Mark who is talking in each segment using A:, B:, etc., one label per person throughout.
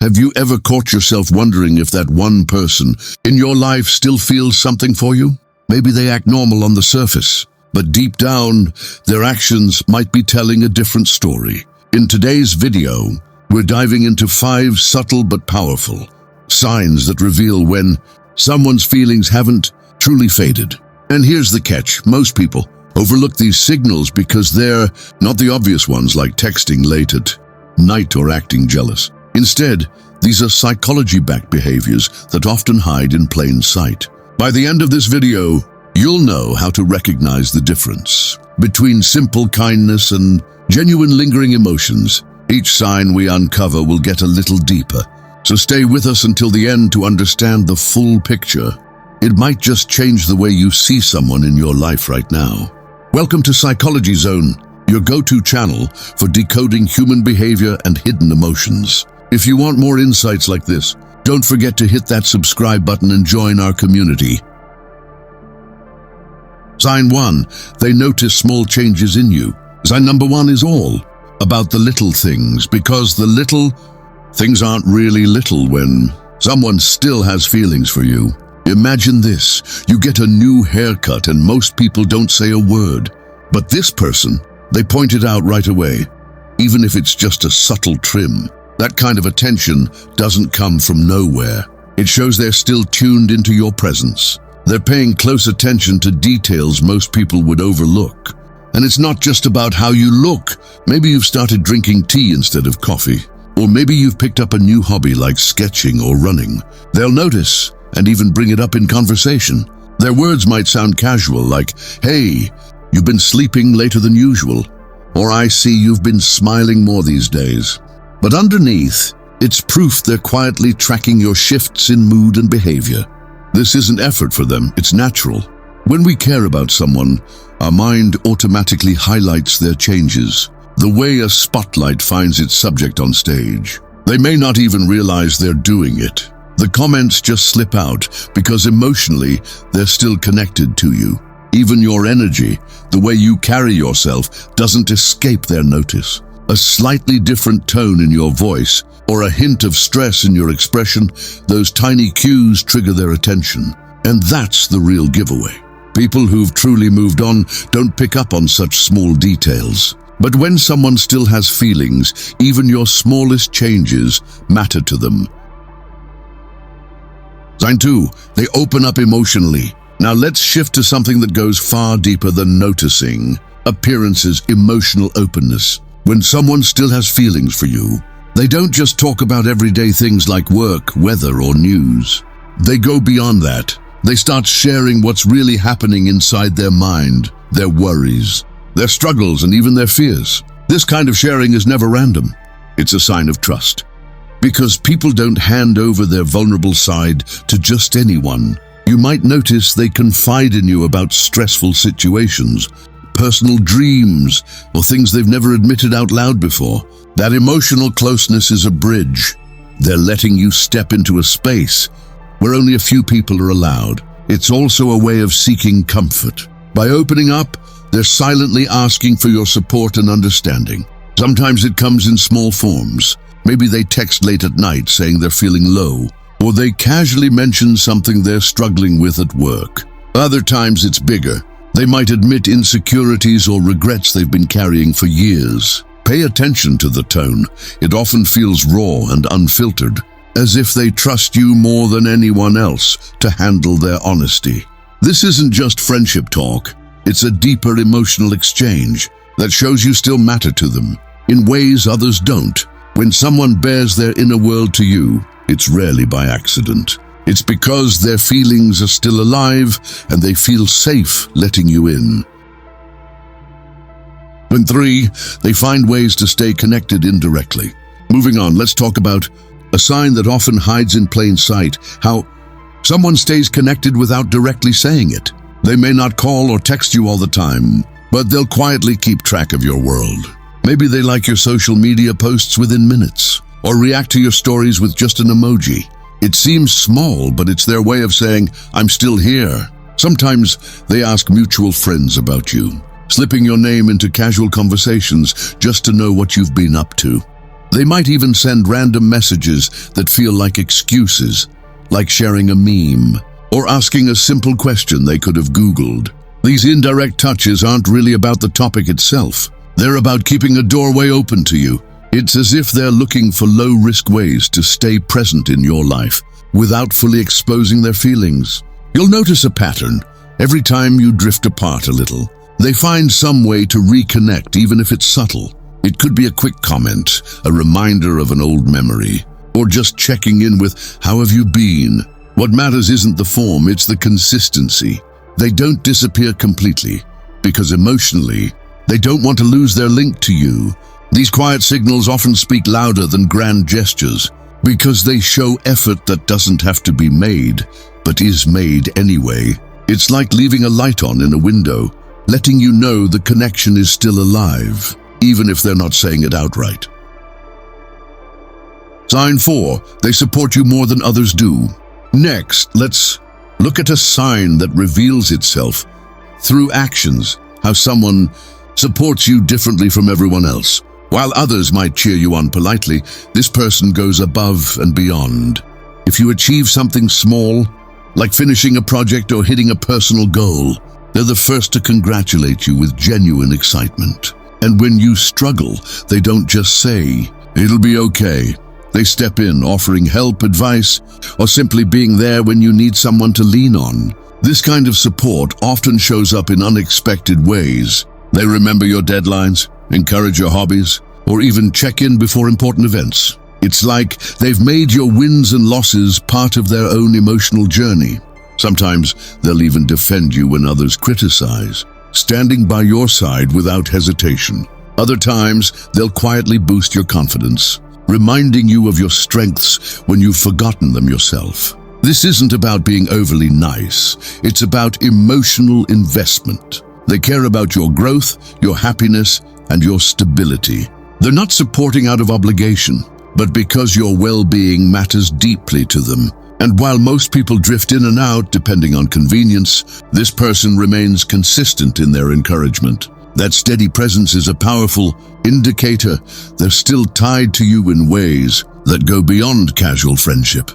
A: Have you ever caught yourself wondering if that one person in your life still feels something for you? Maybe they act normal on the surface, but deep down, their actions might be telling a different story. In today's video, we're diving into 5 subtle but powerful signs that reveal when someone's feelings haven't truly faded. And here's the catch: most people overlook these signals because they're not the obvious ones, like texting late at night or acting jealous. Instead, these are psychology-backed behaviors that often hide in plain sight. By the end of this video, you'll know how to recognize the difference between simple kindness and genuine lingering emotions. Each sign we uncover will get a little deeper, so stay with us until the end to understand the full picture. It might just change the way you see someone in your life right now. Welcome to Psychology Zone, your go-to channel for decoding human behavior and hidden emotions. If you want more insights like this, don't forget to hit that subscribe button and join our community. Sign 1. They notice small changes in you. Sign number 1 is all about the little things, because the little things aren't really little when someone still has feelings for you. Imagine this: you get a new haircut and most people don't say a word. But this person, they point it out right away, even if it's just a subtle trim. That kind of attention doesn't come from nowhere. It shows they're still tuned into your presence. They're paying close attention to details most people would overlook. And it's not just about how you look. Maybe you've started drinking tea instead of coffee. Or maybe you've picked up a new hobby like sketching or running. They'll notice and even bring it up in conversation. Their words might sound casual, like, "Hey, you've been sleeping later than usual," or "I see you've been smiling more these days." But underneath, it's proof they're quietly tracking your shifts in mood and behavior. This isn't effort for them, it's natural. When we care about someone, our mind automatically highlights their changes, the way a spotlight finds its subject on stage. They may not even realize they're doing it. The comments just slip out because emotionally they're still connected to you. Even your energy, the way you carry yourself, doesn't escape their notice. A slightly different tone in your voice or a hint of stress in your expression, those tiny cues trigger their attention. And that's the real giveaway. People who've truly moved on don't pick up on such small details. But when someone still has feelings, even your smallest changes matter to them. Sign 2. They open up emotionally. Now let's shift to something that goes far deeper than noticing. Appearances, emotional openness. When someone still has feelings for you, they don't just talk about everyday things like work, weather, or news. They go beyond that. They start sharing what's really happening inside their mind, their worries, their struggles, and even their fears. This kind of sharing is never random. It's a sign of trust. Because people don't hand over their vulnerable side to just anyone. You might notice they confide in you about stressful situations, personal dreams, or things they've never admitted out loud before. That emotional closeness is a bridge. They're letting you step into a space where only a few people are allowed. It's also a way of seeking comfort. By opening up, they're silently asking for your support and understanding. Sometimes it comes in small forms. Maybe they text late at night saying they're feeling low, or they casually mention something they're struggling with at work. Other times it's bigger. They might admit insecurities or regrets they've been carrying for years. Pay attention to the tone. It often feels raw and unfiltered, as if they trust you more than anyone else to handle their honesty. This isn't just friendship talk. It's a deeper emotional exchange that shows you still matter to them in ways others don't. When someone bears their inner world to you, it's rarely by accident. It's because their feelings are still alive and they feel safe letting you in. And 3, they find ways to stay connected indirectly. Moving on, let's talk about a sign that often hides in plain sight: how someone stays connected without directly saying it. They may not call or text you all the time, but they'll quietly keep track of your world. Maybe they like your social media posts within minutes, or react to your stories with just an emoji. It seems small, but it's their way of saying, "I'm still here." Sometimes they ask mutual friends about you, slipping your name into casual conversations just to know what you've been up to. They might even send random messages that feel like excuses, like sharing a meme or asking a simple question they could have Googled. These indirect touches aren't really about the topic itself. They're about keeping a doorway open to you. It's as if they're looking for low-risk ways to stay present in your life without fully exposing their feelings. You'll notice a pattern. Every time you drift apart a little, they find some way to reconnect, even if it's subtle. It could be a quick comment, a reminder of an old memory, or just checking in with, how have you been? What matters isn't the form, it's the consistency. They don't disappear completely, because emotionally, they don't want to lose their link to you. These quiet signals often speak louder than grand gestures, because they show effort that doesn't have to be made, but is made anyway. It's like leaving a light on in a window, letting you know the connection is still alive, even if they're not saying it outright. Sign 4, they support you more than others do. Next, let's look at a sign that reveals itself through actions, how someone supports you differently from everyone else. While others might cheer you on politely, this person goes above and beyond. If you achieve something small, like finishing a project or hitting a personal goal, they're the first to congratulate you with genuine excitement. And when you struggle, they don't just say, "It'll be okay." They step in, offering help, advice, or simply being there when you need someone to lean on. This kind of support often shows up in unexpected ways. They remember your deadlines, encourage your hobbies, or even check in before important events. It's like they've made your wins and losses part of their own emotional journey. Sometimes they'll even defend you when others criticize, standing by your side without hesitation. Other times, they'll quietly boost your confidence, reminding you of your strengths when you've forgotten them yourself. This isn't about being overly nice. It's about emotional investment. They care about your growth, your happiness, and your stability. They're not supporting out of obligation, but because your well-being matters deeply to them. And while most people drift in and out depending on convenience, this person remains consistent in their encouragement. That steady presence is a powerful indicator they're still tied to you in ways that go beyond casual friendship.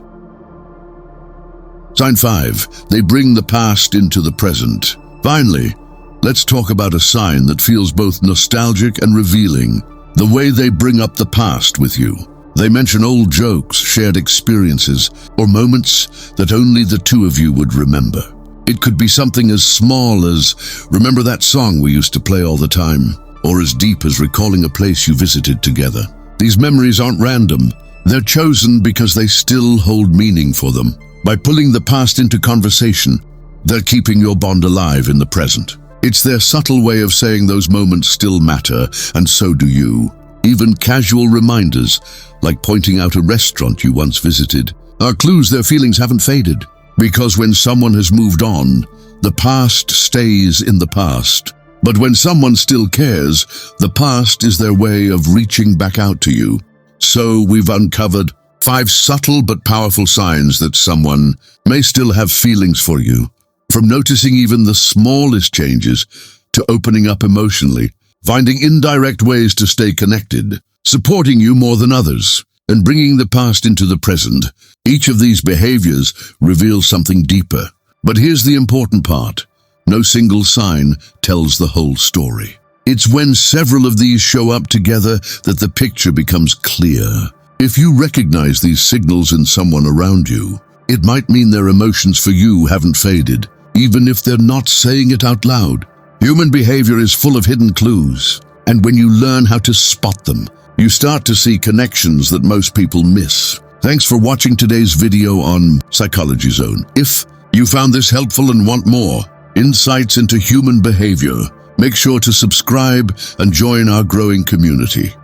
A: Sign 5, they bring the past into the present. Finally, let's talk about a sign that feels both nostalgic and revealing. The way they bring up the past with you. They mention old jokes, shared experiences, or moments that only the two of you would remember. It could be something as small as, remember that song we used to play all the time, or as deep as recalling a place you visited together. These memories aren't random. They're chosen because they still hold meaning for them. By pulling the past into conversation, they're keeping your bond alive in the present. It's their subtle way of saying those moments still matter, and so do you. Even casual reminders, like pointing out a restaurant you once visited, are clues their feelings haven't faded. Because when someone has moved on, the past stays in the past. But when someone still cares, the past is their way of reaching back out to you. So we've uncovered 5 subtle but powerful signs that someone may still have feelings for you. From noticing even the smallest changes to opening up emotionally, finding indirect ways to stay connected, supporting you more than others, and bringing the past into the present. Each of these behaviors reveals something deeper. But here's the important part. No single sign tells the whole story. It's when several of these show up together that the picture becomes clear. If you recognize these signals in someone around you, it might mean their emotions for you haven't faded, even if they're not saying it out loud. Human behavior is full of hidden clues, and when you learn how to spot them, you start to see connections that most people miss. Thanks for watching today's video on Psychology Zone. If you found this helpful and want more insights into human behavior, make sure to subscribe and join our growing community.